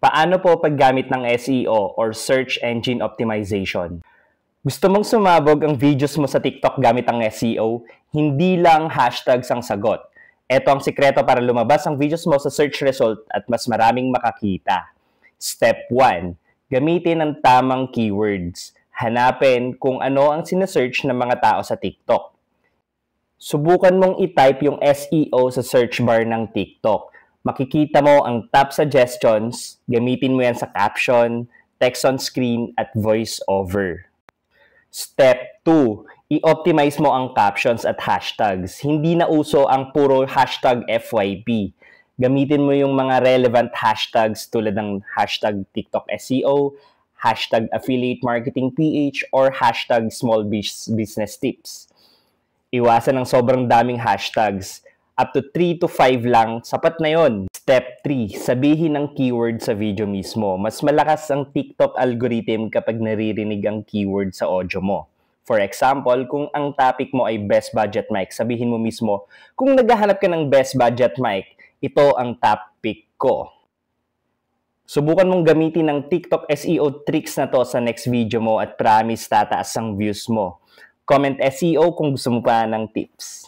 Paano po paggamit ng SEO or Search Engine Optimization? Gusto mong sumabog ang videos mo sa TikTok gamit ang SEO? Hindi lang hashtags ang sagot. Ito ang sikreto para lumabas ang videos mo sa search result at mas maraming makakita. Step 1. Gamitin ang tamang keywords. Hanapin kung ano ang sinesearch ng mga tao sa TikTok. Subukan mong i-type yung SEO sa search bar ng TikTok. Makikita mo ang top suggestions, gamitin mo yan sa caption, text on screen, at voice over. Step 2. I-optimize mo ang captions at hashtags. Hindi na uso ang puro hashtag FYP. Gamitin mo yung mga relevant hashtags tulad ng hashtag TikTok SEO, hashtag affiliate marketing PH, or hashtag small business tips. Iwasan ng sobrang daming hashtags. Up to 3 to 5 lang, sapat na yon. Step 3. Sabihin ang keyword sa video mismo. Mas malakas ang TikTok algorithm kapag naririnig ang keyword sa audio mo. For example, kung ang topic mo ay best budget mic, sabihin mo mismo, kung naghahanap ka ng best budget mic, ito ang top pick ko. Subukan mong gamitin ang TikTok SEO tricks na to sa next video mo at promise tataas ang views mo. Comment SEO kung gusto mo pa ng tips.